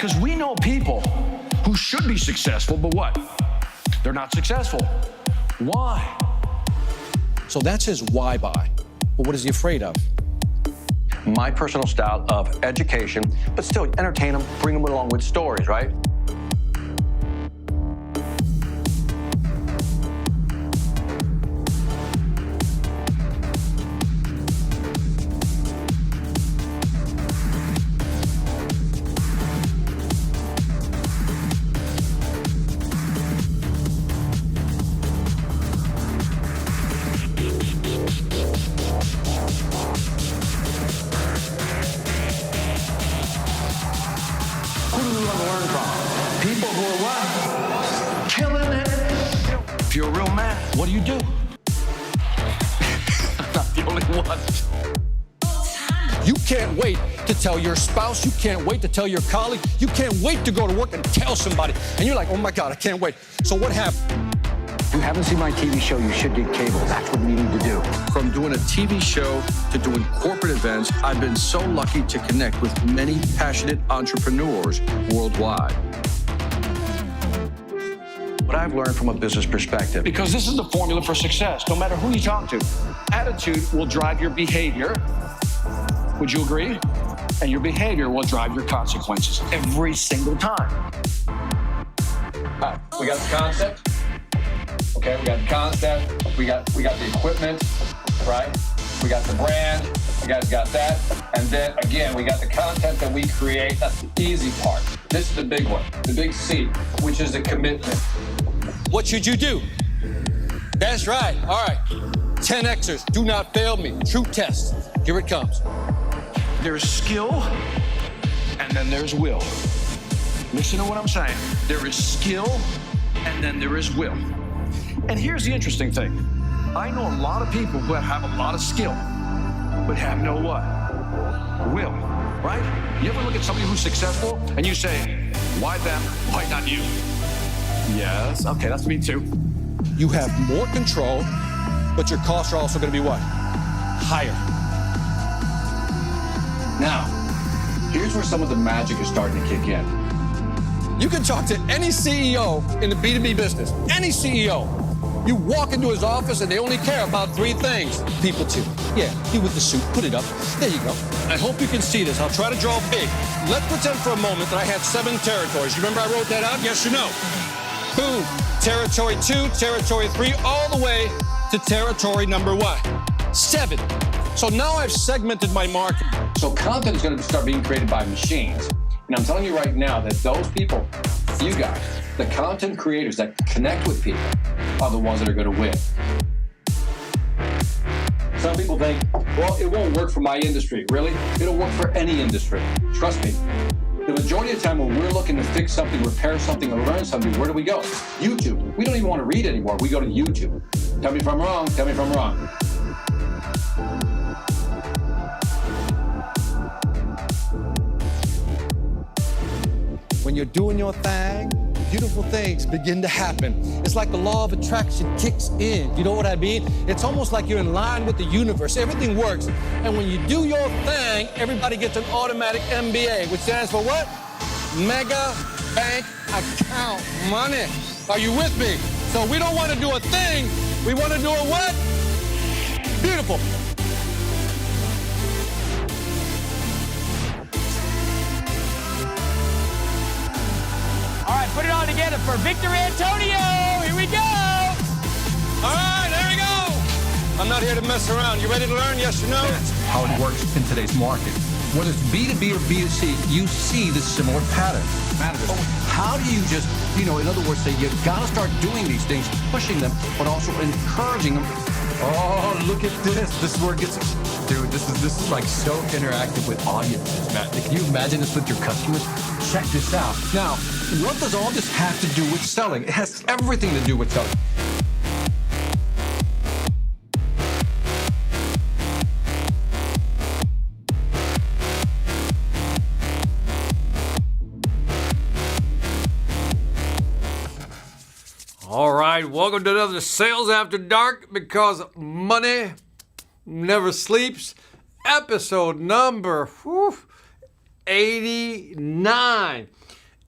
because we know people who should be successful, but what? They're not successful. Why? So that's his why buy. But what is he afraid of? My personal style of education, but still entertain them, bring them along with stories, right? Who do we want to learn from? People who are what? Killing it. If you're a real man, what do you do? I'm not the only one. You can't wait to tell your spouse. You can't wait to tell your colleague. You can't wait to go to work and tell somebody. And you're like, oh my God, I can't wait. So what happened? If you haven't seen my TV show, you should get cable. That's what you need to do. From doing a TV show to doing corporate events, I've been so lucky to connect with many passionate entrepreneurs worldwide. What I've learned from a business perspective. Because this is the formula for success, no matter who you talk to. Attitude will drive your behavior. Would you agree? And your behavior will drive your consequences every single time. All right, we got the concept. Okay, we got the concept. We got the equipment, right? We got the brand. You guys got that. And then again, we got the content that we create. That's the easy part. This is the big one, the big C, which is the commitment. What should you do? That's right. All right. 10Xers, do not fail me. True test. Here it comes. There's skill, and then there's will. Listen to what I'm saying. There is skill, and then there is will. And here's the interesting thing. I know a lot of people who have a lot of skill, but have no what? Will, right? You ever look at somebody who's successful, and you say, why them, why not you? Yes, okay, that's me too. You have more control, but your costs are also going to be what? Higher. Now, here's where some of the magic is starting to kick in. You can talk to any CEO in the B2B business, any CEO. You walk into his office and they only care about three things. People too. Yeah, he with the suit, put it up. There you go. I hope you can see this. I'll try to draw big. Let's pretend for a moment that I had 7 territories. You remember I wrote that out? Yes or no? Boom. Territory 2, territory 3, all the way to territory number what? 7. So now I've segmented my market. So content is going to start being created by machines. And I'm telling you right now that those people, you guys, the content creators that connect with people are the ones that are going to win. Some people think, well, it won't work for my industry. Really? It'll work for any industry. Trust me. The majority of the time when we're looking to fix something, repair something, or learn something, where do we go? YouTube. We don't even want to read anymore. We go to YouTube. Tell me if I'm wrong. Tell me if I'm wrong. When you're doing your thing, beautiful things begin to happen. It's like the law of attraction kicks in. You know what I mean? It's almost like you're in line with the universe. Everything works. And when you do your thing, everybody gets an automatic MBA, which stands for what? Mega Bank Account Money. Are you with me? So we don't want to do a thing. We want to do a what? Beautiful. All right, put it all together for Victor Antonio. Here we go. All right, there we go. I'm not here to mess around. You ready to learn, yes or no? That's how it works in today's market. Whether it's B2B or B2C, you see the similar patterns. So how do you just, in other words, say you've got to start doing these things, pushing them, but also encouraging them. Oh, look at this. This is where it gets... Dude, this is like so interactive with audiences, Matt. Can you imagine this with your customers? Check this out. Now, what does all this have to do with selling? It has everything to do with selling. All right, welcome to another Sales After Dark, because money never sleeps. Episode number 89.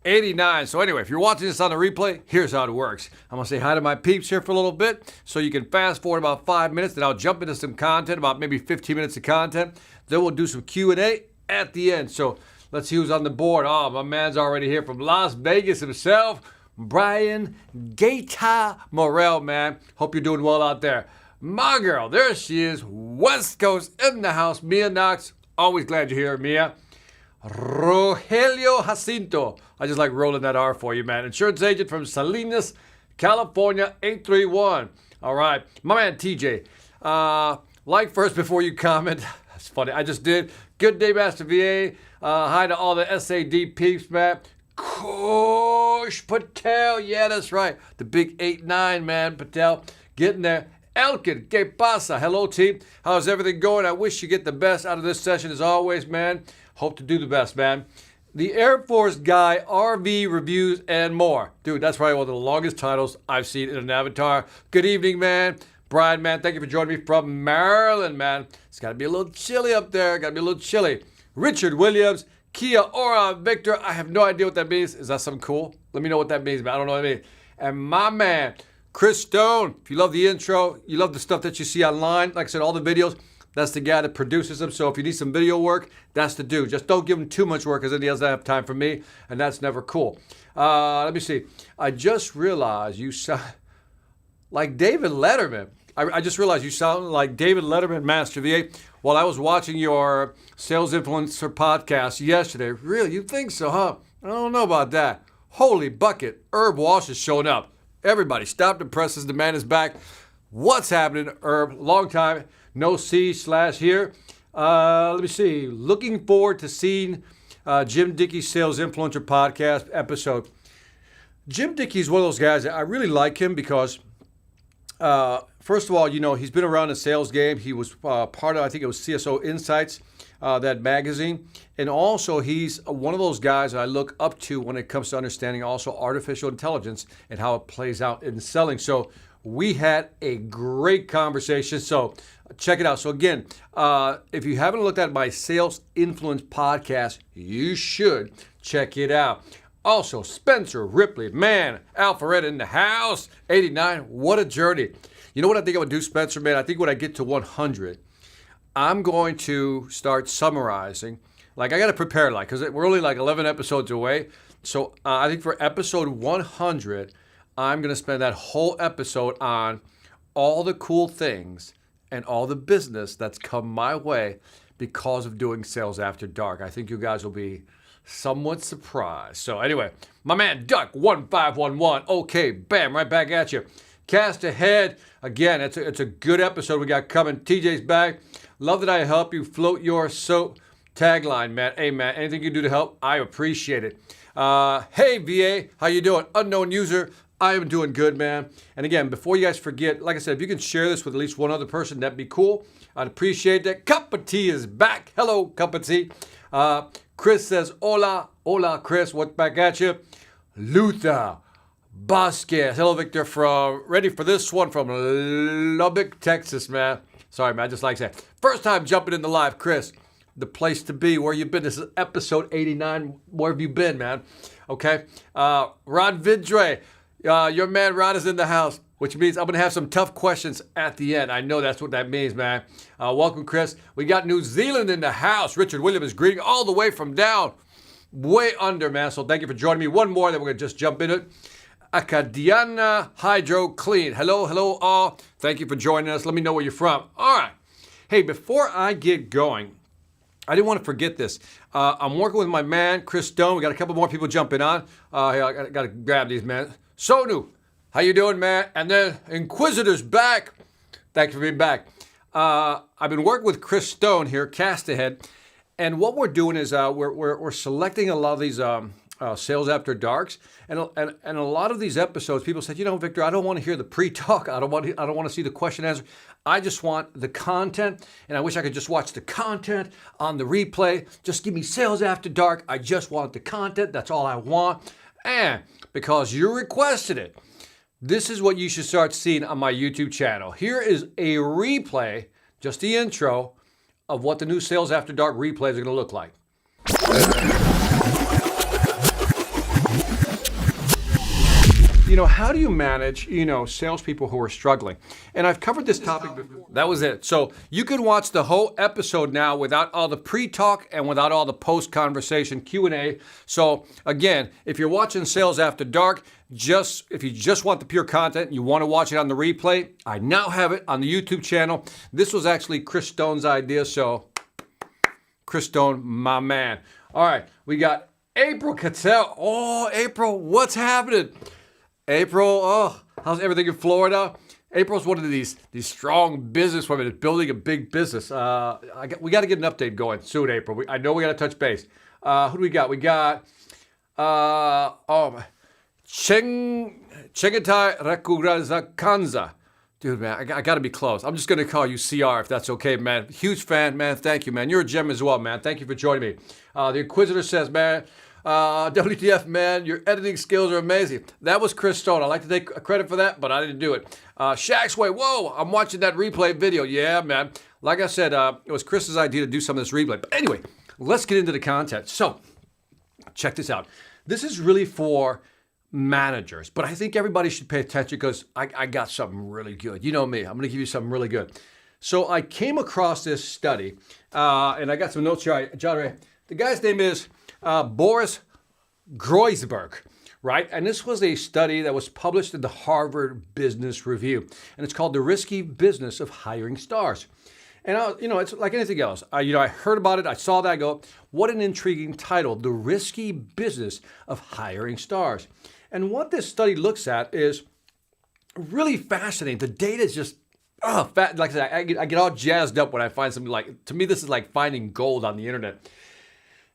89. So anyway, if you're watching this on the replay, here's how it works. I'm going to say hi to my peeps here for a little bit, so you can fast forward about 5 minutes, then I'll jump into some content, about maybe 15 minutes of content. Then we'll do some Q&A at the end. So let's see who's on the board. Oh, my man's already here from Las Vegas himself, Brian Gator Morrell, man. Hope you're doing well out there. My girl, there she is, West Coast in the house, Mia Knox. Always glad you're here, Mia. Rogelio Jacinto. I just like rolling that R for you, man. Insurance agent from Salinas, California, 831. All right. My man, TJ. Like first before you comment. That's funny. I just did. Good day, Master VA. Hi to all the SAD peeps, man. Kosh Patel. Yeah, that's right. The big 8'9", man, Patel. Getting there. Elkin, que pasa? Hello, team. How's everything going? I wish you get the best out of this session as always, man. Hope to do the best, man. The Air Force Guy, RV Reviews, and more. Dude, that's probably one of the longest titles I've seen in an avatar. Good evening, man. Brian, man, thank you for joining me from Maryland, man. It's got to be a little chilly up there. Got to be a little chilly. Richard Williams, Kia Ora Victor. I have no idea what that means. Is that something cool? Let me know what that means, man. I don't know what that means. And my man, Chris Stone. If you love the intro, you love the stuff that you see online, like I said, all the videos, that's the guy that produces them. So if you need some video work, that's the dude. Just don't give him too much work, because then he doesn't have time for me, and that's never cool. Let me see. I just realized you sound like David Letterman. I just realized you sound like David Letterman, Master VA, while I was watching your Sales Influencer podcast yesterday. Really? You think so, huh? I don't know about that. Holy bucket. Herb Walsh is showing up. Everybody, stop the presses. The man is back. What's happening, Herb? Long time. No C/here. Let me see. Looking forward to seeing Jim Dickey's Sales Influencer podcast episode. Jim Dickey is one of those guys that I really like him because, first of all, you know, he's been around the sales game. He was part of, I think it was CSO Insights, that magazine. And also, he's one of those guys that I look up to when it comes to understanding also artificial intelligence and how it plays out in selling. So we had a great conversation. So check it out. So again, if you haven't looked at my Sales Influence podcast, you should check it out. Also, Spencer Ripley, man, Alpharetta in the house, 89. What a journey. You know what I think I would do, Spencer, man? I think when I get to 100, I'm going to start summarizing. Like, I got to prepare, like, because we're only like 11 episodes away. So I think for episode 100, I'm going to spend that whole episode on all the cool things and all the business that's come my way because of doing Sales After Dark. I think you guys will be somewhat surprised. So anyway, my man Duck 1511. Okay, bam, right back at you. Cast ahead. Again, it's a good episode we got coming. TJ's back. Love that I help you float your soap. Tagline, man. Hey, man, anything you do to help, I appreciate it. Hey, VA, how you doing? Unknown user. I am doing good, man. And again, before you guys forget, like I said, if you can share this with at least one other person, that'd be cool. I'd appreciate that. Cup of Tea is back. Hello, Cup of Tea. Chris says, hola. Hola, Chris. What's back at you? Luther Vasquez. Hello, Victor. Ready for this one from Lubbock, Texas, man. Sorry, man. I just like that. First time jumping in the live, Chris. The place to be. Where you been? This is episode 89. Where have you been, man? Okay. Rod Vidre. Your man Rod is in the house, which means I'm going to have some tough questions at the end. I know that's what that means, man. Welcome, Chris. We got New Zealand in the house. Richard Williams greeting all the way from down, way under, man. So thank you for joining me. One more, then we're going to just jump into it. Acadiana Hydro Clean. Hello, all. Thank you for joining us. Let me know where you're from. All right. Hey, before I get going, I didn't want to forget this. I'm working with my man, Chris Stone. We got a couple more people jumping on. I got to grab these, man. Sonu, how you doing, man? And then Inquisitor's back. Thanks for being back. I've been working with Chris Stone here, Cast Ahead, and what we're doing is we're selecting a lot of these Sales After Darks, and a lot of these episodes, people said, you know, Victor, I don't want to hear the pre-talk. I don't want to see the question and answer. I just want the content, and I wish I could just watch the content on the replay. Just give me Sales After Dark. I just want the content. That's all I want. And because you requested it, this is what you should start seeing on my YouTube channel. Here is a replay, just the intro, of what the new Sales After Dark replays are going to look like. How do you manage, salespeople who are struggling? And I've covered this topic before. That was it. So you can watch the whole episode now without all the pre-talk and without all the post-conversation Q&A. So again, if you're watching Sales After Dark, if you just want the pure content and you want to watch it on the replay, I now have it on the YouTube channel. This was actually Chris Stone's idea, so Chris Stone, my man. All right, we got April Cattell. Oh, April, what's happening? April, how's everything in Florida? April's one of these strong businesswomen that's building a big business. We got to get an update going soon, April. I know we got to touch base. Who do we got? We got Chengetai Rekurazakanza. Dude, man, I got to be close. I'm just going to call you CR if that's okay, man. Huge fan, man. Thank you, man. You're a gem as well, man. Thank you for joining me. The Inquisitor says, man, WTF, man, your editing skills are amazing. That was Chris Stone. I like to take credit for that, but I didn't do it. Shaq's Way, whoa, I'm watching that replay video. Yeah, man. Like I said, it was Chris's idea to do some of this replay. But anyway, let's get into the content. So, check this out. This is really for managers, but I think everybody should pay attention because I got something really good. You know me, I'm going to give you something really good. So I came across this study, and I got some notes here. The guy's name is Boris Groysberg, right? And this was a study that was published in the Harvard Business Review, and it's called The Risky Business of Hiring Stars. And, it's like anything else. I heard about it. I saw that. I go, what an intriguing title, The Risky Business of Hiring Stars. And what this study looks at is really fascinating. The data is just, like I said, I get all jazzed up when I find something to me, this is like finding gold on the internet.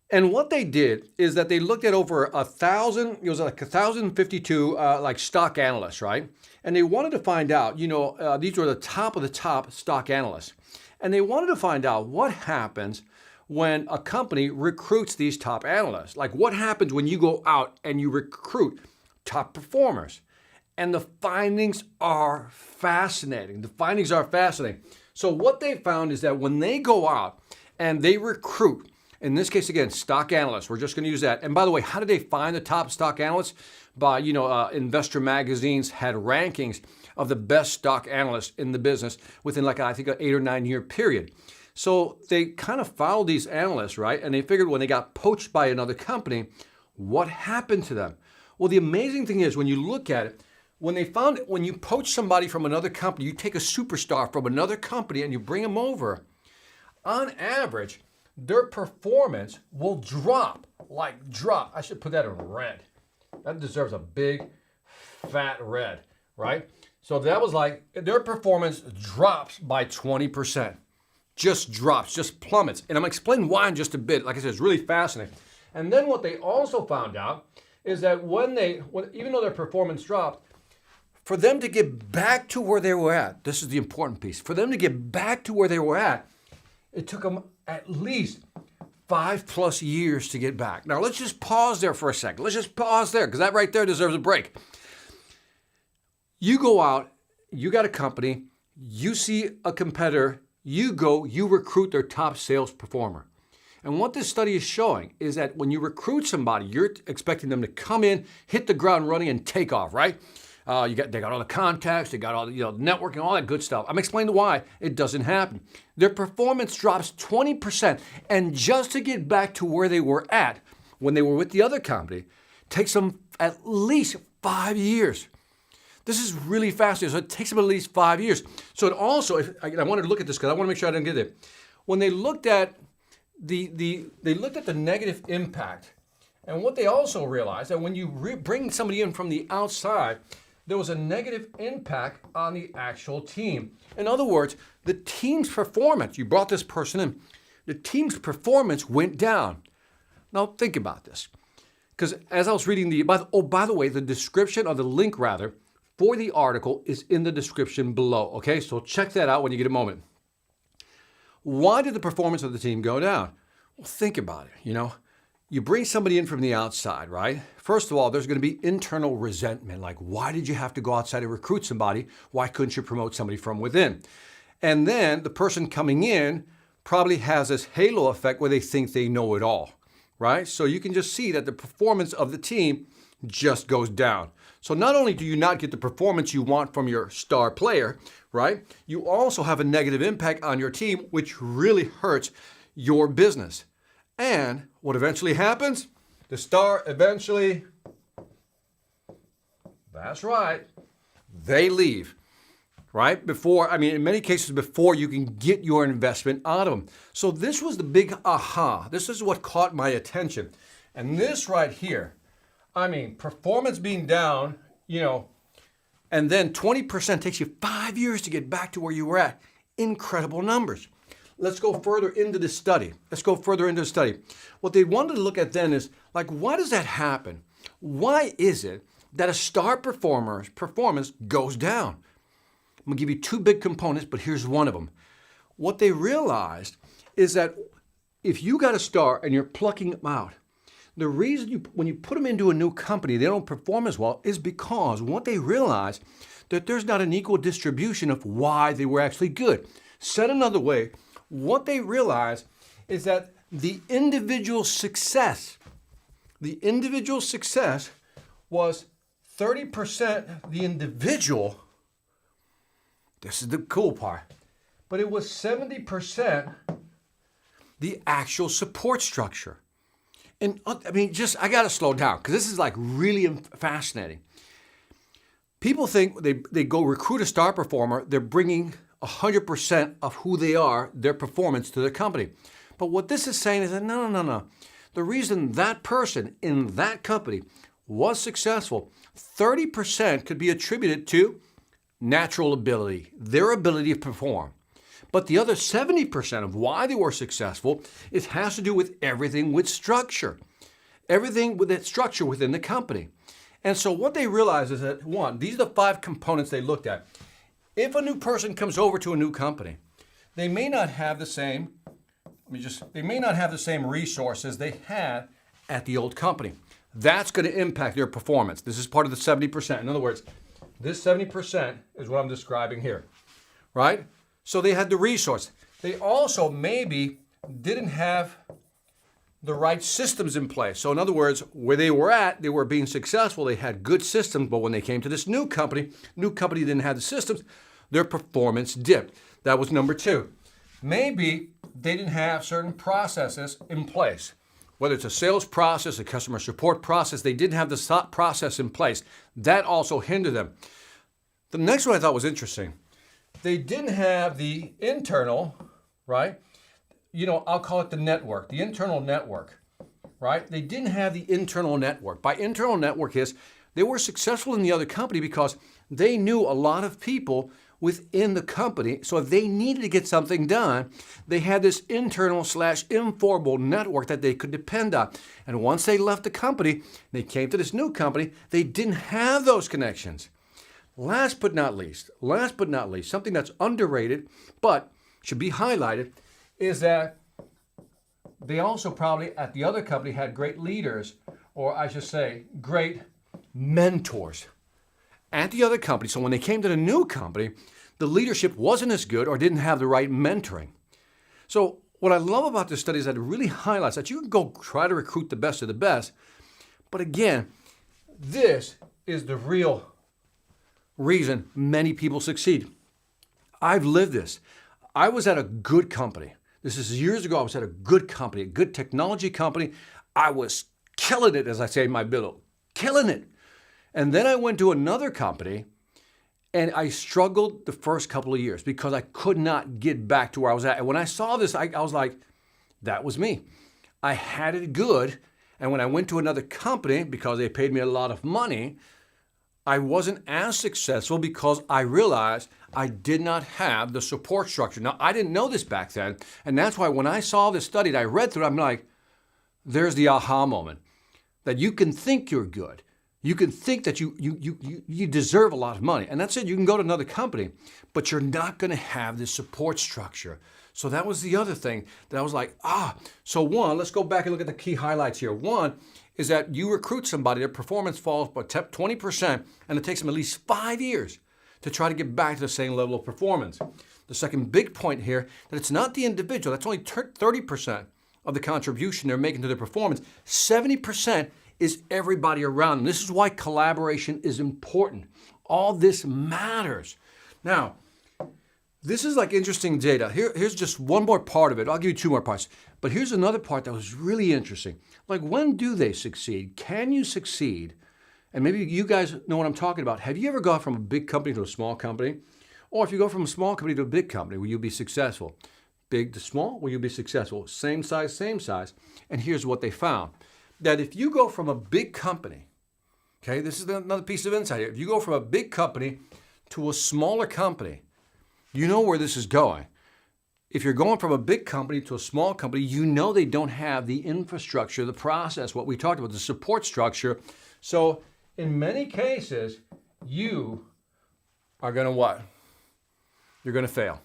And what they did is that they looked at over 1,052 stock analysts, right? And they wanted to find out, these were the top of the top stock analysts. And they wanted to find out what happens when a company recruits these top analysts. Like what happens when you go out and you recruit top performers? And the findings are fascinating. So what they found is that when they go out and they recruit, in this case, again, stock analysts, we're just going to use that. And by the way, how did they find the top stock analysts? By, investor magazines had rankings of the best stock analysts in the business within I think an 8 or 9 year period. So they kind of followed these analysts, right? And they figured when they got poached by another company, what happened to them? Well, the amazing thing is when you look at it, when you poach somebody from another company, you take a superstar from another company and you bring them over, on average, their performance will drop. I should put that in red. That deserves a big, fat red, right? So that was their performance drops by 20%. Just drops, just plummets. And I'm going to explain why in just a bit. Like I said, it's really fascinating. And then what they also found out is that even though their performance dropped, for them to get back to where they were at, this is the important piece, for them to get back to where they were at, it took them at least 5+ years to get back. Now, let's just pause there for a second. Let's just pause there because that right there deserves a break. You go out, you got a company, you see a competitor, you recruit their top sales performer. And what this study is showing is that when you recruit somebody, you're expecting them to come in, hit the ground running, and take off, right? They got all the contacts, they got all the networking, all that good stuff. I'm explaining why it doesn't happen. Their performance drops 20%, and just to get back to where they were at when they were with the other company takes them at least 5 years. This is really fascinating. So it takes them at least 5 years. So it also, I wanted to look at this because I want to make sure I didn't get it. When they looked at they looked at the negative impact, and what they also realized that when you bring somebody in from the outside, there was a negative impact on the actual team. In other words, the team's performance, you brought this person in, the team's performance went down. Now think about this. Because as I was reading by the way, the description or the link rather, for the article is in the description below. Okay, so check that out when you get a moment. Why did the performance of the team go down? Well, think about it, You bring somebody in from the outside, right? First of all, there's going to be internal resentment. Like, why did you have to go outside and recruit somebody? Why couldn't you promote somebody from within? And then the person coming in probably has this halo effect where they think they know it all. right? So you can just see that the performance of the team just goes down. So not only do you not get the performance you want from your star player, right? You also have a negative impact on your team, which really hurts your business. And what eventually happens? The star eventually, that's right, they leave, right? Before, I mean, in many cases, before you can get your investment out of them. So this was the big aha. This is what caught my attention. And this right here, I mean, performance being down, and then 20% takes you 5 years to get back to where you were at. Incredible numbers. Let's go further into the study. What they wanted to look at then is, like, why does that happen? Why is it that a star performer's performance goes down? I'm going to give you two big components, but here's one of them. What they realized is that if you got a star and you're plucking them out, the reason when you put them into a new company, they don't perform as well is because what they realized that there's not an equal distribution of why they were actually good. Said another way, what they realized is that the individual success was 30% the individual. This is the cool part. But it was 70% the actual support structure. And I mean, I got to slow down because this is like really fascinating. People think they go recruit a star performer, they're bringing 100% of who they are, their performance to their company. But what this is saying is that no. The reason that person in that company was successful, 30% could be attributed to natural ability, their ability to perform. But the other 70% of why they were successful, it has to do with everything with structure. Everything with that structure within the company. And so what they realized is that, one, these are the 5 components they looked at. If a new person comes over to a new company, they may not have the same, resources they had at the old company. That's going to impact their performance. This is part of the 70%. In other words, this 70% is what I'm describing here, right? So they had the resource. They also maybe didn't have the right systems in place. So in other words, where they were at, they were being successful. They had good systems, but when they came to this new company didn't have the systems, their performance dipped. That was number 2. Maybe they didn't have certain processes in place. Whether it's a sales process, a customer support process, they didn't have the process in place. That also hindered them. The next one I thought was interesting. They didn't have the internal, right? I'll call it the network, the internal network, right? They didn't have the internal network. By internal network is they were successful in the other company because they knew a lot of people within the company. So if they needed to get something done, they had this internal/informal network that they could depend on. And once they left the company, they came to this new company, they didn't have those connections. Last but not least, something that's underrated but should be highlighted is that they also probably at the other company had great leaders, or I should say great mentors at the other company. So when they came to the new company, the leadership wasn't as good or didn't have the right mentoring. So what I love about this study is that it really highlights that you can go try to recruit the best of the best. But again, this is the real reason many people succeed. I've lived this. I was at a good company. This is years ago. I was at a good company, a good technology company. I was killing it, as I say in my bill, killing it. And then I went to another company and I struggled the first couple of years because I could not get back to where I was at. And when I saw this, I was like, that was me. I had it good. And when I went to another company, because they paid me a lot of money, I wasn't as successful because I realized I did not have the support structure. Now, I didn't know this back then. And that's why when I saw this study and I read through it, I'm like, there's the aha moment. That you can think you're good. You can think that you deserve a lot of money. And that's it. You can go to another company, but you're not going to have this support structure. So that was the other thing that I was like, So one, let's go back and look at the key highlights here. One is that you recruit somebody, their performance falls by 20%, and it takes them at least 5 years to try to get back to the same level of performance. The second big point here, that it's not the individual. That's only 30% of the contribution they're making to their performance. 70% is everybody around them. This is why collaboration is important. All this matters. Now, this is like interesting data. Here's just one more part of it. I'll give you two more parts. But here's another part that was really interesting. Like, when do they succeed? Can you succeed? And maybe you guys know what I'm talking about. Have you ever gone from a big company to a small company? Or if you go from a small company to a big company, will you be successful? Big to small, will you be successful? Same size, same size. And here's what they found. That if you go from a big company, okay, this is another piece of insight here. If you go from a big company to a smaller company, you know where this is going. If you're going from a big company to a small company, you know they don't have the infrastructure, the process, what we talked about, the support structure. So in many cases, you are going to what? You're going to fail.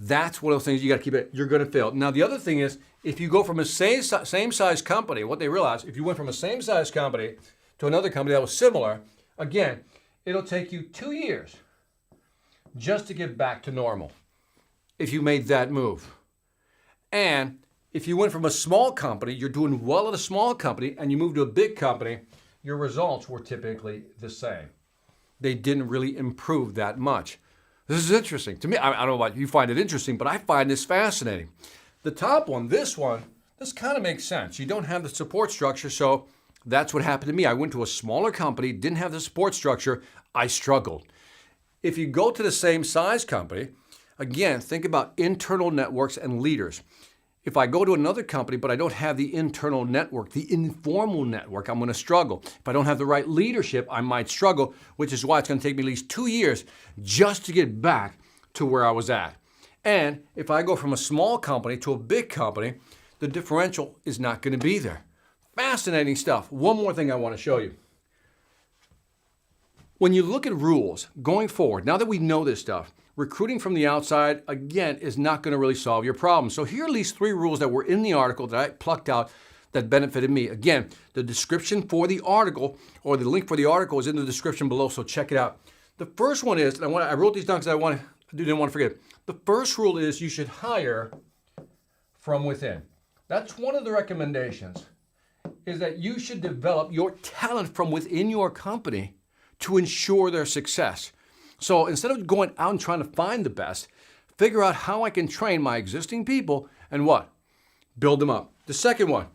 That's one of those things you got to keep it. You're going to fail. Now, the other thing is, if you go from a same size company, what they realize, if you went from a same size company to another company that was similar, again, it'll take you 2 years just to get back to normal if you made that move. And if you went from a small company, you're doing well at a small company, and you move to a big company, your results were typically the same. They didn't really improve that much. This is interesting. To me, I don't know about you find it interesting, but I find this fascinating. The top one, this kind of makes sense. You don't have the support structure, so that's what happened to me. I went to a smaller company, didn't have the support structure, I struggled. If you go to the same size company, again, think about internal networks and leaders. If I go to another company, but I don't have the internal network, the informal network, I'm going to struggle. If I don't have the right leadership, I might struggle, which is why it's going to take me at least 2 years just to get back to where I was at. And if I go from a small company to a big company, the differential is not going to be there. Fascinating stuff. One more thing I want to show you. When you look at rules going forward, now that we know this stuff, recruiting from the outside, again, is not going to really solve your problem. So here are at least 3 rules that were in the article that I plucked out that benefited me. Again, the description for the article, or the link for the article, is in the description below, so check it out. The first one is, and I wrote these down because I didn't want to forget. The first rule is you should hire from within. That's one of the recommendations, is that you should develop your talent from within your company to ensure their success. So instead of going out and trying to find the best, figure out how I can train my existing people and what? Build them up. The second one,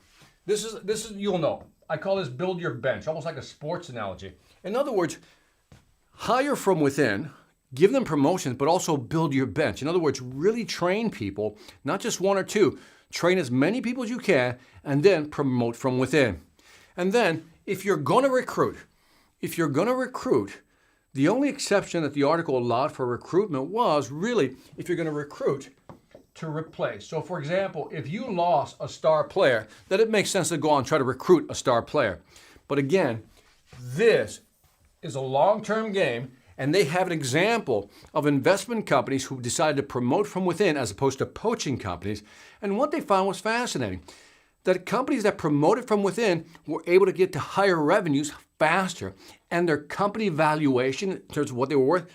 this is you'll know. I call this build your bench, almost like a sports analogy. In other words, hire from within, give them promotions, but also build your bench. In other words, really train people, not just 1 or 2. Train as many people as you can, and then promote from within. And then, if you're going to recruit, the only exception that the article allowed for recruitment was really if you're going to recruit to replace. So for example, if you lost a star player, then it makes sense to go on and try to recruit a star player. But again, this is a long-term game, and they have an example of investment companies who decided to promote from within as opposed to poaching companies. And what they found was fascinating, that companies that promoted from within were able to get to higher revenues faster, and their company valuation, in terms of what they were worth,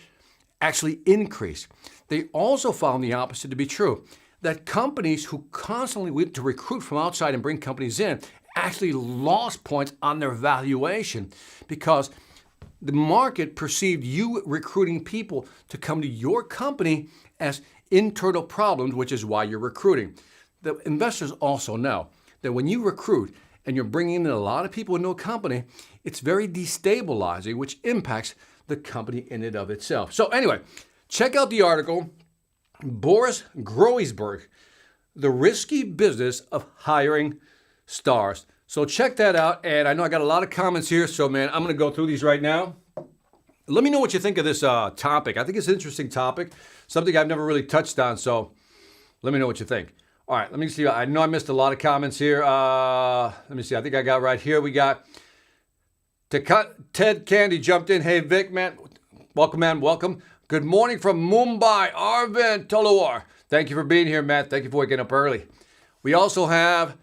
actually increased. They also found the opposite to be true, that companies who constantly went to recruit from outside and bring companies in actually lost points on their valuation because the market perceived you recruiting people to come to your company as internal problems, which is why you're recruiting. The investors also know that when you recruit and you're bringing in a lot of people into a company, it's very destabilizing, which impacts the company in and of itself. So anyway, check out the article, Boris Groesberg, The Risky Business of Hiring Stars. So check that out, and I know I got a lot of comments here, so man, I'm going to go through these right now. Let me know what you think of this topic. I think it's an interesting topic, something I've never really touched on, so let me know what you think. All right, let me see. I know I missed a lot of comments here. Let me see. I think I got right here. We got Ted Candy jumped in. Hey, Vic, man. Welcome, man. Welcome. Good morning from Mumbai. Arvind Talawar. Thank you for being here, Matt. Thank you for waking up early. We also have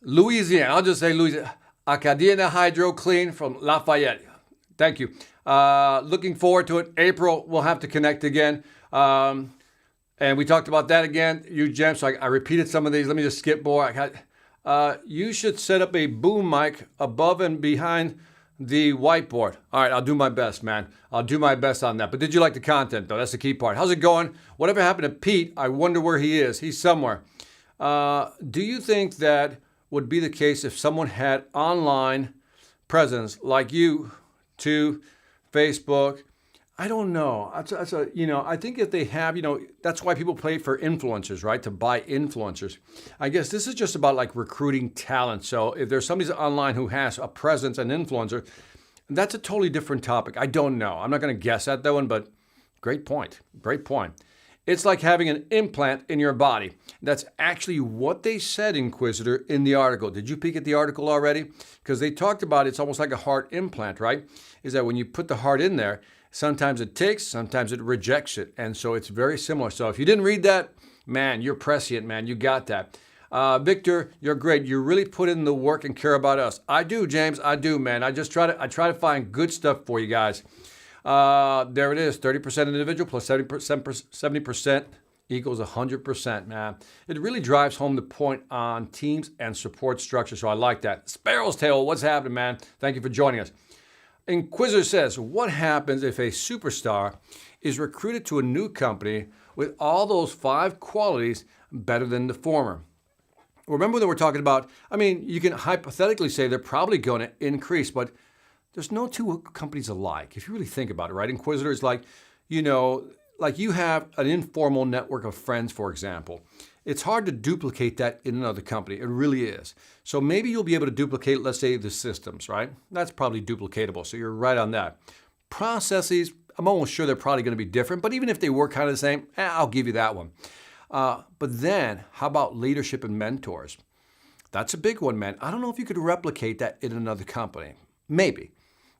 Louisiana. I'll just say Louisiana. Acadena Hydro Clean from Lafayette. Thank you. Looking forward to it. April, we'll have to connect again. And we talked about that again, you gents. So I repeated some of these. Let me just skip more. You should set up a boom mic above and behind the whiteboard. All right, I'll do my best, man. I'll do my best on that. But did you like the content, though? That's the key part. How's it going? Whatever happened to Pete? I wonder where he is. He's somewhere. Do you think that would be the case if someone had online presence like you to Facebook? I don't know. I think if they have, that's why people pay for influencers, right? To buy influencers. I guess this is just about like recruiting talent. So if there's somebody online who has a presence, an influencer, that's a totally different topic. I don't know. I'm not going to guess at that one, but great point. Great point. It's like having an implant in your body. That's actually what they said, Inquisitor, in the article. Did you peek at the article already? Because they talked about it's almost like a heart implant, right? Is that when you put the heart in there, sometimes it takes, sometimes it rejects it. And so it's very similar. So if you didn't read that, man, you're prescient, man. You got that. Victor, you're great. You really put in the work and care about us. I do, James. I do, man. I try to find good stuff for you guys. There it is. 30% individual plus 70% equals 100%, man. It really drives home the point on teams and support structure. So I like that. Sparrow's Tail, what's happening, man? Thank you for joining us. Inquisitor says, what happens if a superstar is recruited to a new company with all those 5 qualities better than the former? Remember that we're talking about, you can hypothetically say they're probably going to increase, but there's no two companies alike. If you really think about it, right? Inquisitor is like, like you have an informal network of friends, for example. It's hard to duplicate that in another company. It really is. So maybe you'll be able to duplicate, let's say, the systems, right? That's probably duplicatable. So you're right on that. Processes, I'm almost sure they're probably going to be different. But even if they were kind of the same, I'll give you that one. But then how about leadership and mentors? That's a big one, man. I don't know if you could replicate that in another company. Maybe.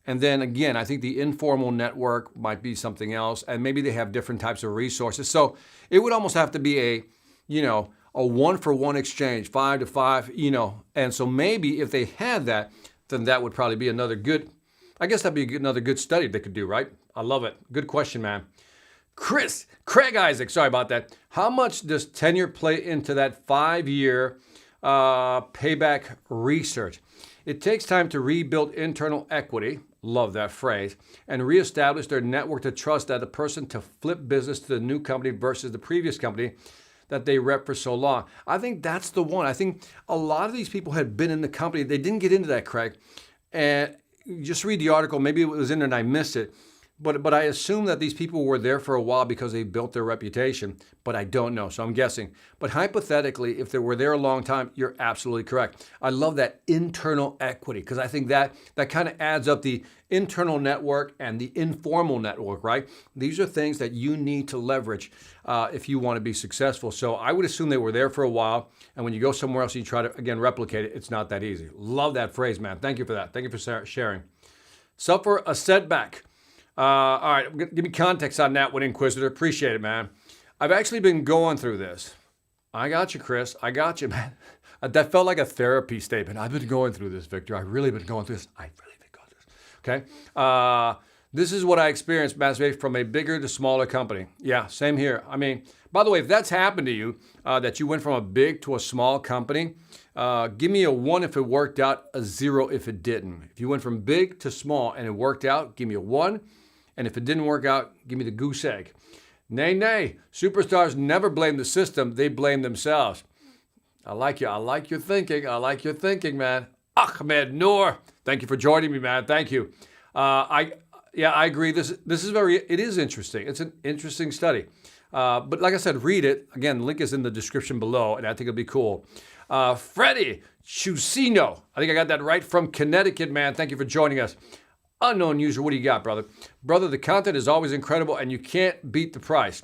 And then again, I think the informal network might be something else. And maybe they have different types of resources. So it would almost have to be a 1-for-1 exchange, 5 to 5, and so maybe if they had that, then that would probably be another good, I guess that'd be another good study they could do, right? I love it. Good question, man. Craig Isaac, sorry about that. How much does tenure play into that 5-year payback research? It takes time to rebuild internal equity, love that phrase, and reestablish their network to trust that the person to flip business to the new company versus the previous company that they rep for so long. I think that's the one. I think a lot of these people had been in the company. They didn't get into that, Craig. And just read the article. Maybe it was in there and I missed it. But I assume that these people were there for a while because they built their reputation. But I don't know, so I'm guessing. But hypothetically, if they were there a long time, you're absolutely correct. I love that internal equity because I think that kind of adds up the internal network and the informal network, right? These are things that you need to leverage if you want to be successful. So I would assume they were there for a while. And when you go somewhere else and you try to, again, replicate it, it's not that easy. Love that phrase, man. Thank you for that. Thank you for sharing. Suffer a setback. All right, give me context on that one, Inquisitor. Appreciate it, man. I've actually been going through this. I got you, Chris. I got you, man. That felt like a therapy statement. I've been going through this, Victor. I've really been going through this. Okay? This is what I experienced, masturbation from a bigger to smaller company. Yeah, same here. By the way, if that's happened to you, that you went from a big to a small company, give me a 1 if it worked out, a 0 if it didn't. If you went from big to small and it worked out, give me a 1. And if it didn't work out, give me the goose egg. Nay. Superstars never blame the system. They blame themselves. I like you. I like your thinking. I like your thinking, man. Ahmed Noor. Thank you for joining me, man. Thank you. I agree. This is interesting. It's an interesting study. But like I said, read it. Again, the link is in the description below, and I think it'll be cool. Freddie Chusino. I think I got that right, from Connecticut, man. Thank you for joining us. Unknown user, what do you got, brother? Brother, the content is always incredible, and you can't beat the price.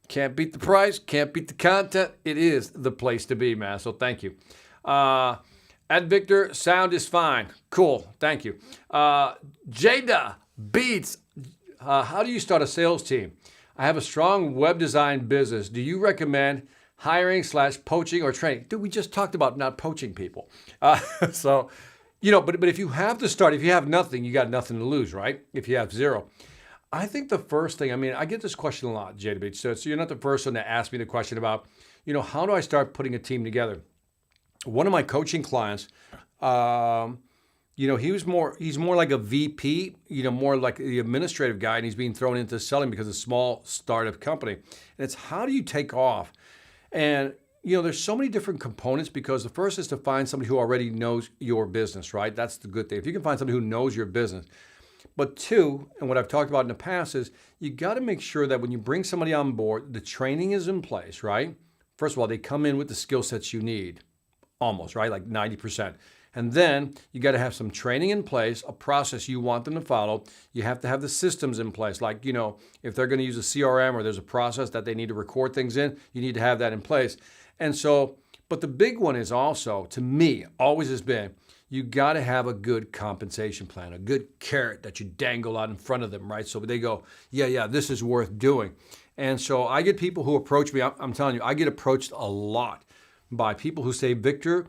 Can't beat the price, can't beat the content. It is the place to be, man, so thank you. At Victor, sound is fine. Cool, thank you. Jada Beats, how do you start a sales team? I have a strong web design business. Do you recommend hiring / poaching or training? Dude, we just talked about not poaching people. But if you have to start, if you have nothing, you got nothing to lose, right? If you have 0. I think the first thing, I get this question a lot, Jada Beach. So you're not the first one to ask me the question about, how do I start putting a team together? one of my coaching clients, he's more like a VP, more like the administrative guy, and he's being thrown into selling because it's a small startup company. And it's how do you take off? And there's so many different components, because the first is to find somebody who already knows your business, right? That's the good thing. If you can find somebody who knows your business. But two, and what I've talked about in the past, is you got to make sure that when you bring somebody on board, the training is in place, right? First of all, they come in with the skill sets you need, almost, right? Like 90%. And then you got to have some training in place, a process you want them to follow. You have to have the systems in place. Like, if they're going to use a CRM or there's a process that they need to record things in, you need to have that in place. And so, but the big one is also, to me, always has been, you got to have a good compensation plan, a good carrot that you dangle out in front of them, right? So they go, yeah, this is worth doing. And so I get people who approach me, I'm telling you, I get approached a lot by people who say, Victor,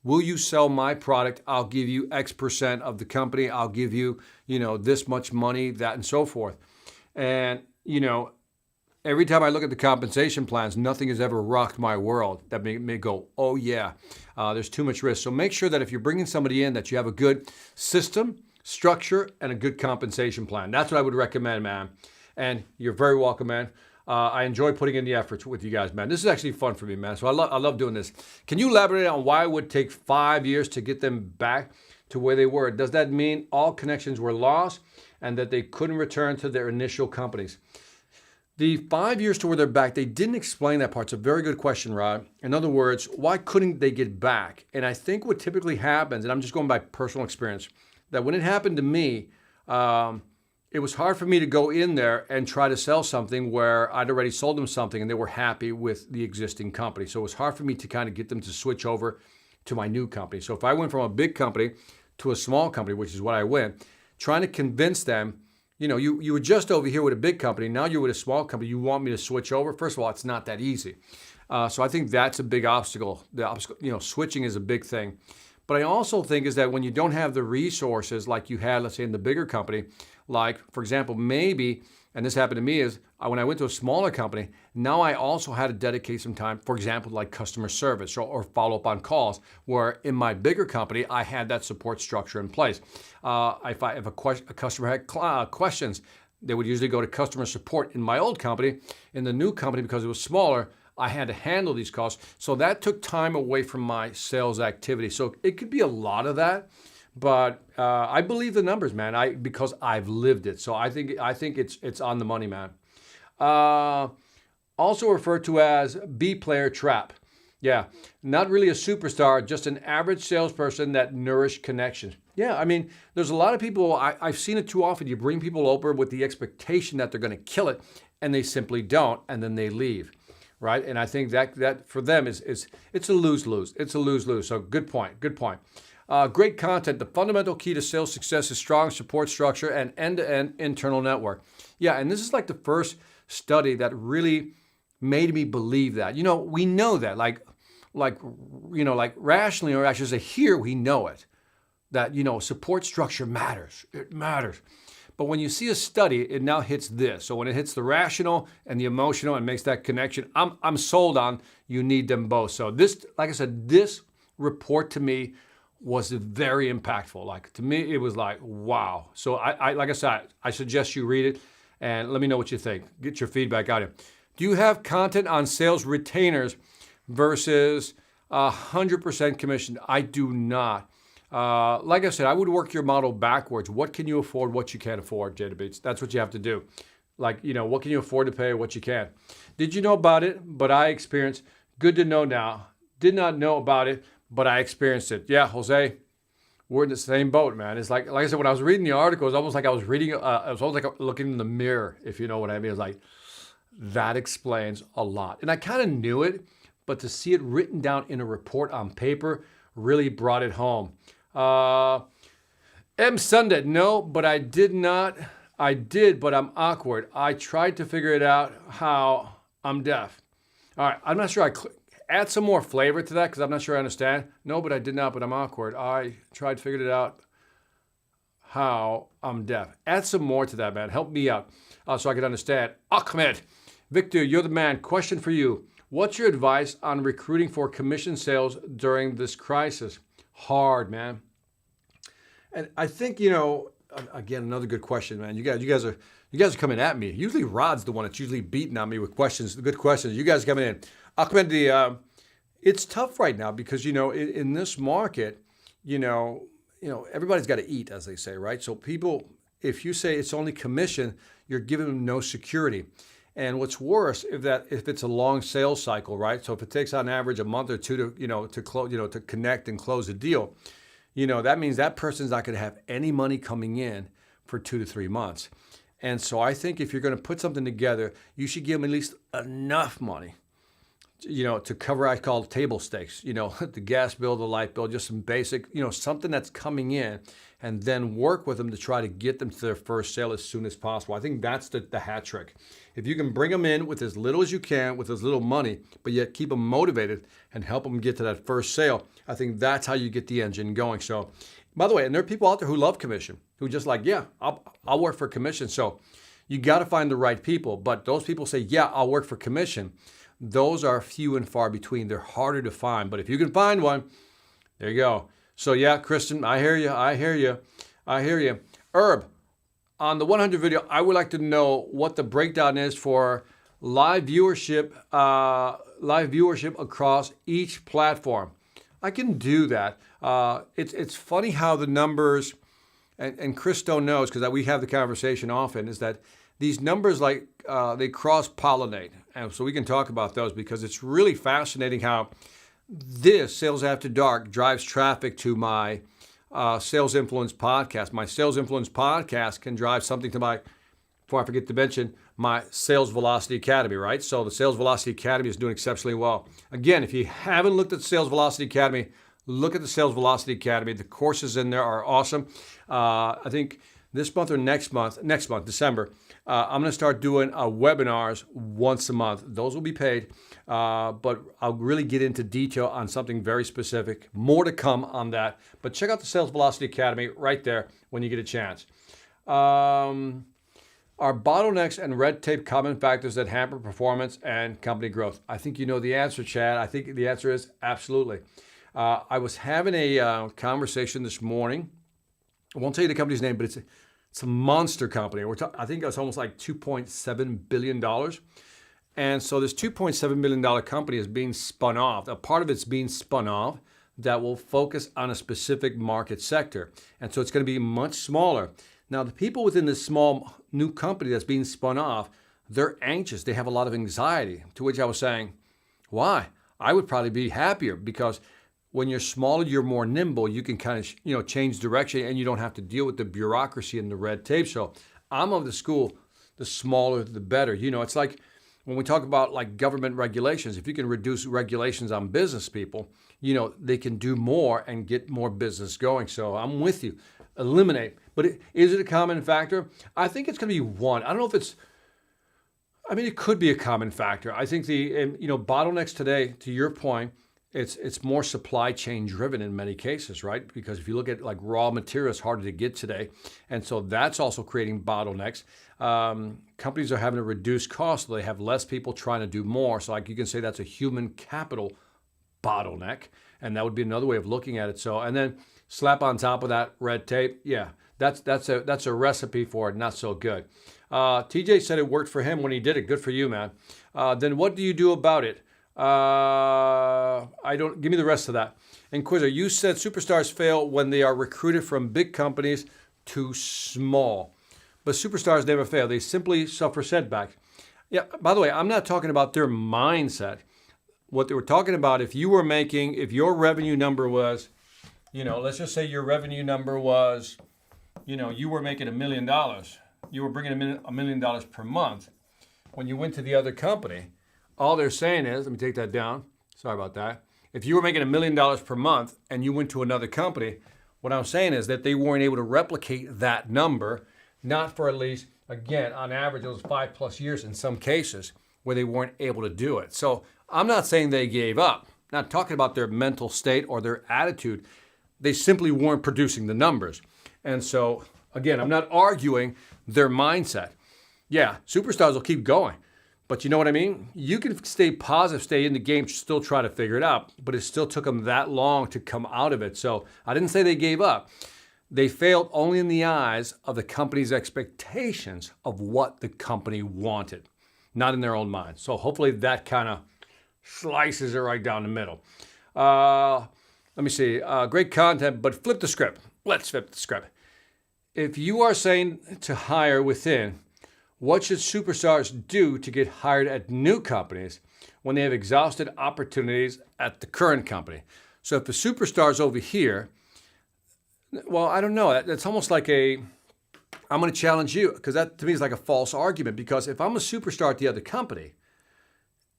will you sell my product? I'll give you X% of the company. I'll give you, this much money, that, and so forth. And, every time I look at the compensation plans, nothing has ever rocked my world that made me go, oh yeah, there's too much risk. So make sure that if you're bringing somebody in, that you have a good system, structure, and a good compensation plan. That's what I would recommend, man. And you're very welcome, man. I enjoy putting in the efforts with you guys, man. This is actually fun for me, man. So I love doing this. Can you elaborate on why it would take 5 years to get them back to where they were? Does that mean all connections were lost and that they couldn't return to their initial companies? The 5 years to where they're back, they didn't explain that part. It's a very good question, Rod. In other words, why couldn't they get back? And I think what typically happens, and I'm just going by personal experience, that when it happened to me, it was hard for me to go in there and try to sell something where I'd already sold them something and they were happy with the existing company. So it was hard for me to kind of get them to switch over to my new company. So if I went from a big company to a small company, which is what I went, trying to convince them, you were just over here with a big company, now you're with a small company, you want me to switch over? First of all, it's not that easy. So I think that's a big obstacle. Switching is a big thing. But I also think is that when you don't have the resources like you had, let's say in the bigger company, like for example, maybe, and this happened to me, is when I went to a smaller company, now I also had to dedicate some time, for example, like customer service or follow up on calls, where in my bigger company, I had that support structure in place. If a customer had questions, they would usually go to customer support in my old company. In the new company, because it was smaller, I had to handle these calls. So that took time away from my sales activity. So it could be a lot of that. But I believe the numbers, man, because I've lived it. So I think it's on the money, man. Also referred to as B-player trap. Yeah, not really a superstar, just an average salesperson that nourished connections. Yeah, I mean, there's a lot of people, I've seen it too often. You bring people over with the expectation that they're going to kill it, and they simply don't, and then they leave, right? And I think that for them it's a lose-lose. It's a lose-lose. So good point. Great content. The fundamental key to sales success is strong support structure and end-to-end internal network. Yeah, and this is like the first study that really made me believe that. We know that, like rationally, or I should say here, we know it, that, support structure matters. It matters. But when you see a study, it now hits this. So when it hits the rational and the emotional and makes that connection, I'm sold on you need them both. So this, like I said, this report to me was very impactful. Like to me, it was like, wow. So I like I said, I suggest you read it and let me know what you think. Get your feedback out here. Do you have content on sales retainers versus 100% commission? I do not. Like I said, I would work your model backwards. What can you afford? What you can't afford, Jada Beats. That's what you have to do. Like, what can you afford to pay? What you can. Did you know about it? But I experienced. Good to know now. Did not know about it, but I experienced it. Yeah, Jose, we're in the same boat, man. It's like I said, when I was reading the article, it was almost like I was reading, it was almost like looking in the mirror, if you know what I mean. It was like, that explains a lot. And I kind of knew it, but to see it written down in a report on paper really brought it home. M. Sunday, no, but I did not. I did, but I'm awkward. I tried to figure it out how I'm deaf. All right, I'm not sure add some more flavor to that because I'm not sure I understand. No, but I did not, but I'm awkward. I tried to figure it out how I'm deaf. Add some more to that, man. Help me out so I can understand. Ahmed, Victor, you're the man. Question for you. What's your advice on recruiting for commission sales during this crisis? Hard, man. And I think, again, another good question, man. You guys are coming at me. Usually Rod's the one that's usually beating on me with questions, good questions. You guys are coming in. I'll come into it's tough right now because, in this market, everybody's got to eat, as they say, right? So people, if you say it's only commission, you're giving them no security. And what's worse, if it's a long sales cycle, right? So if it takes on average a month or two to close, to connect and close a deal, that means that person's not going to have any money coming in for 2 to 3 months. And so I think if you're going to put something together, you should give them at least enough money, to cover, I call it table stakes, the gas bill, the light bill, just some basic, something that's coming in, and then work with them to try to get them to their first sale as soon as possible. I think that's the hat trick. If you can bring them in with as little as you can, with as little money, but yet keep them motivated and help them get to that first sale, I think that's how you get the engine going. So, by the way, and there are people out there who love commission, who just like, yeah, I'll work for commission. So you got to find the right people. But those people say, yeah, I'll work for commission. Those are few and far between. They're harder to find. But if you can find one, there you go. So yeah, Kristen, I hear you. Herb, on the 100 video, I would like to know what the breakdown is for live viewership across each platform. I can do that. It's funny how the numbers, and Christo knows because we have the conversation often, is that these numbers they cross-pollinate. And so we can talk about those because it's really fascinating how this Sales After Dark drives traffic to my Sales Influence podcast. My Sales Influence podcast can drive something to my, before I forget to mention, my Sales Velocity Academy, right? So the Sales Velocity Academy is doing exceptionally well. Again, if you haven't looked at the Sales Velocity Academy, look at the Sales Velocity Academy. The courses in there are awesome. I think this month or next month, December, I'm going to start doing webinars once a month. Those will be paid, but I'll really get into detail on something very specific. More to come on that. But check out the Sales Velocity Academy right there when you get a chance. Are bottlenecks and red tape common factors that hamper performance and company growth? I think you know the answer, Chad. I think the answer is absolutely. I was having a conversation this morning. I won't tell you the company's name, but it's a monster company. I think it's almost like $2.7 billion. And so this $2.7 billion company is being spun off. A part of it's being spun off that will focus on a specific market sector. And so it's going to be much smaller. Now, the people within this small new company that's being spun off, they're anxious. They have a lot of anxiety, to which I was saying, why? I would probably be happier because when you're smaller, you're more nimble. You can kind of, change direction and you don't have to deal with the bureaucracy and the red tape. So I'm of the school, the smaller, the better. It's like when we talk about like government regulations, if you can reduce regulations on business people, they can do more and get more business going. So I'm with you. Eliminate. But is it a common factor? I think it's going to be one. I don't know if it could be a common factor. I think bottlenecks today, to your point, it's more supply chain driven in many cases, right? Because if you look at like raw materials, harder to get today. And so that's also creating bottlenecks. Companies are having to reduce costs. So they have less people trying to do more. So like you can say that's a human capital bottleneck. And that would be another way of looking at it. So, and then slap on top of that red tape. Yeah, that's a recipe for it. Not so good. TJ said it worked for him when he did it. Good for you, man. Then what do you do about it? Give me the rest of that. Inquisitor, you said superstars fail when they are recruited from big companies to small, but superstars never fail. They simply suffer setbacks. Yeah, by the way, I'm not talking about their mindset. What they were talking about, if your revenue number was, let's just say your revenue number was, you were making $1 million. You were bringing $1 million per month. When you went to the other company, all they're saying is, let me take that down. Sorry about that. If you were making $1 million per month and you went to another company, what I'm saying is that they weren't able to replicate that number, not for at least, again, on average, it was 5+ years in some cases where they weren't able to do it. So I'm not saying they gave up. Not talking about their mental state or their attitude. They simply weren't producing the numbers. And so, again, I'm not arguing their mindset. Yeah, superstars will keep going. But you know what I mean? You can stay positive, stay in the game, still try to figure it out, but it still took them that long to come out of it. So I didn't say they gave up. They failed only in the eyes of the company's expectations of what the company wanted, not in their own mind. So hopefully that kind of slices it right down the middle. Let me see. Great content, but flip the script. Let's flip the script. If you are saying to hire within, what should superstars do to get hired at new companies when they have exhausted opportunities at the current company? So if the superstar's over here, well, I don't know. That's almost like I'm going to challenge you, because that to me is like a false argument. Because if I'm a superstar at the other company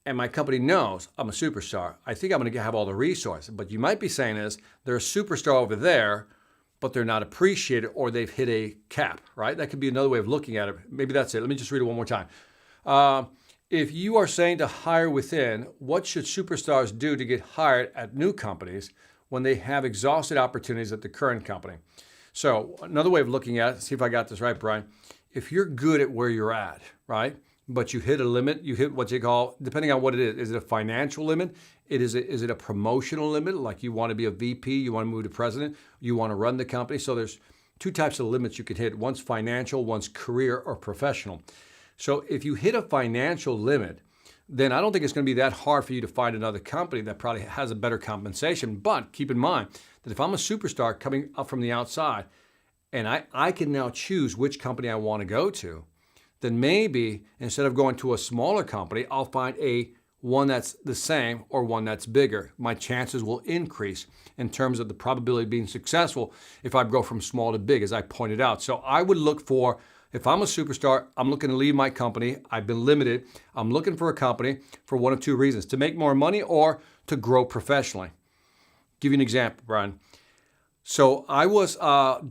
and my company knows I'm a superstar, I think I'm going to have all the resources. But you might be saying is they're a superstar over there, but they're not appreciated, or they've hit a cap, right? That could be another way of looking at it. Maybe that's it. Let me just read it one more time. If you are saying to hire within, what should superstars do to get hired at new companies when they have exhausted opportunities at the current company? So another way of looking at it, see if I got this right, Brian. If you're good at where you're at, right, but you hit a limit, you hit what you call, depending on what it is it a financial limit? Is it a promotional limit? Like you want to be a VP, you want to move to president, you want to run the company. So there's two types of limits you could hit. One's financial, one's career or professional. So if you hit a financial limit, then I don't think it's going to be that hard for you to find another company that probably has a better compensation. But keep in mind that if I'm a superstar coming up from the outside and I can now choose which company I want to go to, then maybe instead of going to a smaller company, I'll find one that's the same or one that's bigger. My chances will increase in terms of the probability of being successful if I go from small to big, as I pointed out. So I would look for, if I'm a superstar, I'm looking to leave my company. I've been limited. I'm looking for a company for one of two reasons: to make more money or to grow professionally. Give you an example, Brian. So I was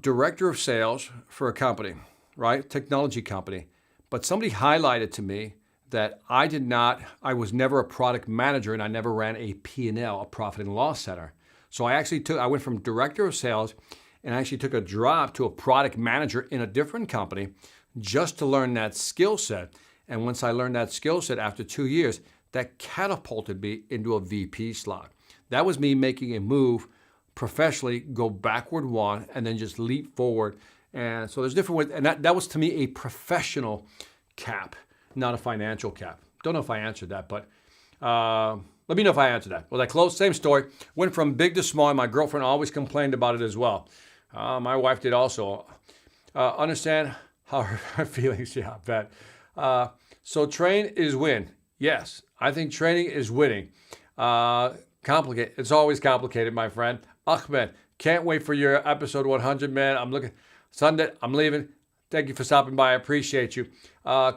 director of sales for a company, right? Technology company. But somebody highlighted to me that I was never a product manager, and I never ran a P&L, a profit and loss center. So I went from director of sales and I actually took a drop to a product manager in a different company just to learn that skill set. And once I learned that skill set after 2 years, that catapulted me into a VP slot. That was me making a move professionally, go backward one, and then just leap forward. And so there's different ways, and that was to me a professional cap, not a financial cap. Don't know if I answered that, but let me know if I answered that. Well, that close, same story. Went from big to small, and my girlfriend always complained about it as well. My wife did also. Understand how her feelings, yeah, I bet. So train is win. Yes, I think training is winning. Complicated. It's always complicated, my friend. Ahmed, can't wait for your episode 100, man. I'm looking. Sunday, I'm leaving. Thank you for stopping by. I appreciate you.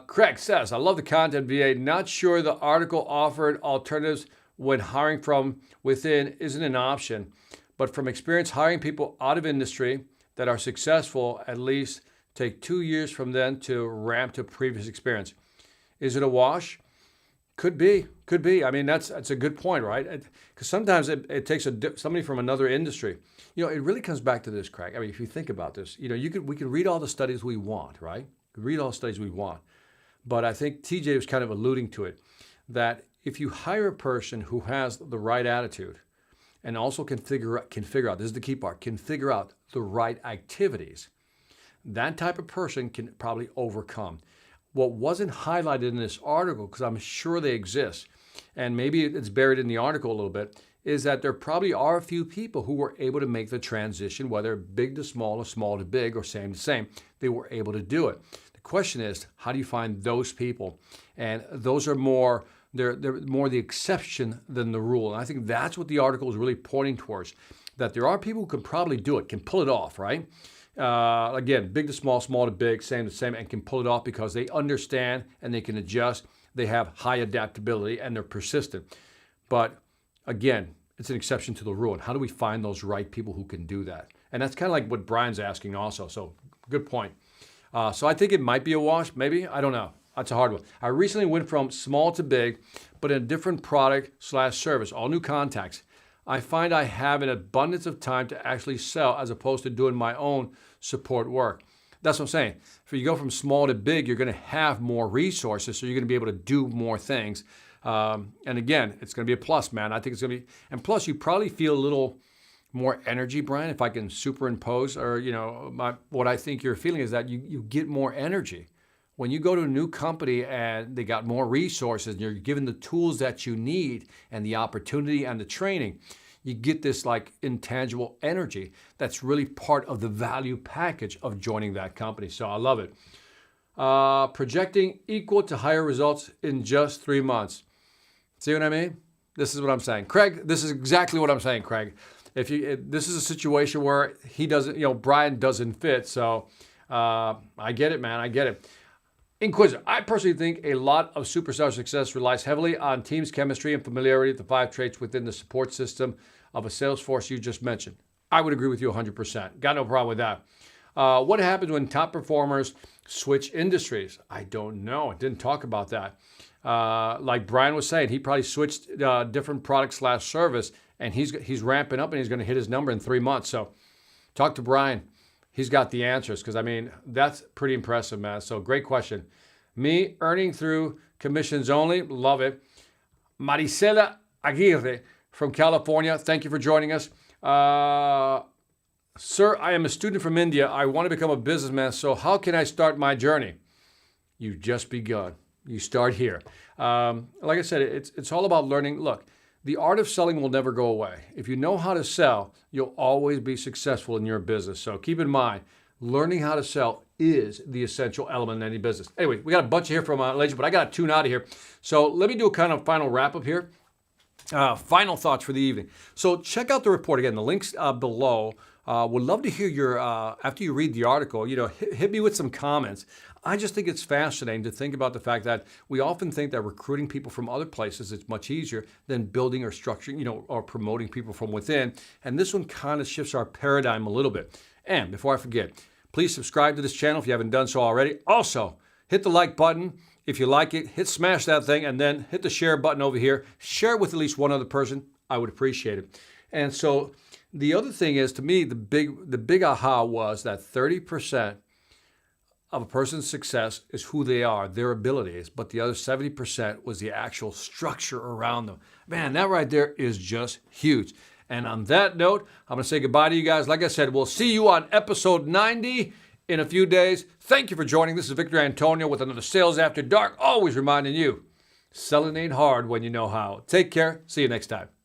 Craig says, I love the content, VA. Not sure the article offered alternatives when hiring from within isn't an option. But from experience, hiring people out of industry that are successful at least take 2 years from then to ramp to previous experience. Is it a wash? Could be. I mean, that's a good point, right? Because sometimes it takes somebody from another industry. You know, it really comes back to this, Craig. I mean, if you think about this, you know, we can read all the studies we want, right? Read all the studies we want. But I think TJ was kind of alluding to it, that if you hire a person who has the right attitude and also can figure out, this is the key part, can figure out the right activities, that type of person can probably overcome. What wasn't highlighted in this article, because I'm sure they exist, and maybe it's buried in the article a little bit, is that there probably are a few people who were able to make the transition, whether big to small or small to big or same to same. They were able to do it. The question is, how do you find those people? And those are more, they're more the exception than the rule. And I think that's what the article is really pointing towards, that there are people who can probably do it, can pull it off, right? Again, big to small, small to big, same to same, and can pull it off because they understand and they can adjust. They have high adaptability and they're persistent. But again, it's an exception to the rule. And how do we find those right people who can do that? And that's kind of like what Brian's asking also. So good point. So I think it might be a wash, maybe. I don't know. That's a hard one. I recently went from small to big, but in a different product/service, all new contacts. I find I have an abundance of time to actually sell as opposed to doing my own support work. That's what I'm saying. If you go from small to big, you're going to have more resources, so you're going to be able to do more things. And again, it's going to be a plus, man. I think it's going to be, and plus you probably feel a little more energy, Brian, if I can superimpose, or, what I think you're feeling is that you get more energy. When you go to a new company and they got more resources and you're given the tools that you need and the opportunity and the training, you get this like intangible energy that's really part of the value package of joining that company. So I love it. Projecting equal to higher results in just 3 months. See what I mean? This is what I'm saying. Craig, this is exactly what I'm saying, Craig. This is a situation where he doesn't, Brian doesn't fit. So I get it, man. I get it. Inquisitor, I personally think a lot of superstar success relies heavily on team's chemistry and familiarity with the 5 traits within the support system of a sales force you just mentioned. I would agree with you 100%. Got no problem with that. What happens when top performers switch industries? I don't know. I didn't talk about that. Like Brian was saying, he probably switched different product/service, and he's ramping up and he's going to hit his number in 3 months. So talk to Brian. He's got the answers, because, that's pretty impressive, man. So great question. Me, earning through commissions only, love it. Marisela Aguirre from California, thank you for joining us. Sir, I am a student from India. I want to become a businessman, so how can I start my journey? You've just begun. You start here. Like I said, it's all about learning. Look, the art of selling will never go away. If you know how to sell, you'll always be successful in your business. So keep in mind, learning how to sell is the essential element in any business. Anyway, we got a bunch here from Legend, but I got to tune out of here. So let me do a kind of final wrap up here. Final thoughts for the evening. So check out the report. Again, the links below. Would love to hear your, after you read the article, hit me with some comments. I just think it's fascinating to think about the fact that we often think that recruiting people from other places is much easier than building or structuring, or promoting people from within. And this one kind of shifts our paradigm a little bit. And before I forget, please subscribe to this channel if you haven't done so already. Also, hit the like button. If you like it, smash that thing, and then hit the share button over here. Share it with at least one other person. I would appreciate it. And so the other thing is, to me, the big aha was that 30% of a person's success is who they are, their abilities, but the other 70% was the actual structure around them. Man, that right there is just huge. And on that note, I'm going to say goodbye to you guys. Like I said, we'll see you on episode 90 in a few days. Thank you for joining. This is Victor Antonio with another Sales After Dark, always reminding you, selling ain't hard when you know how. Take care. See you next time.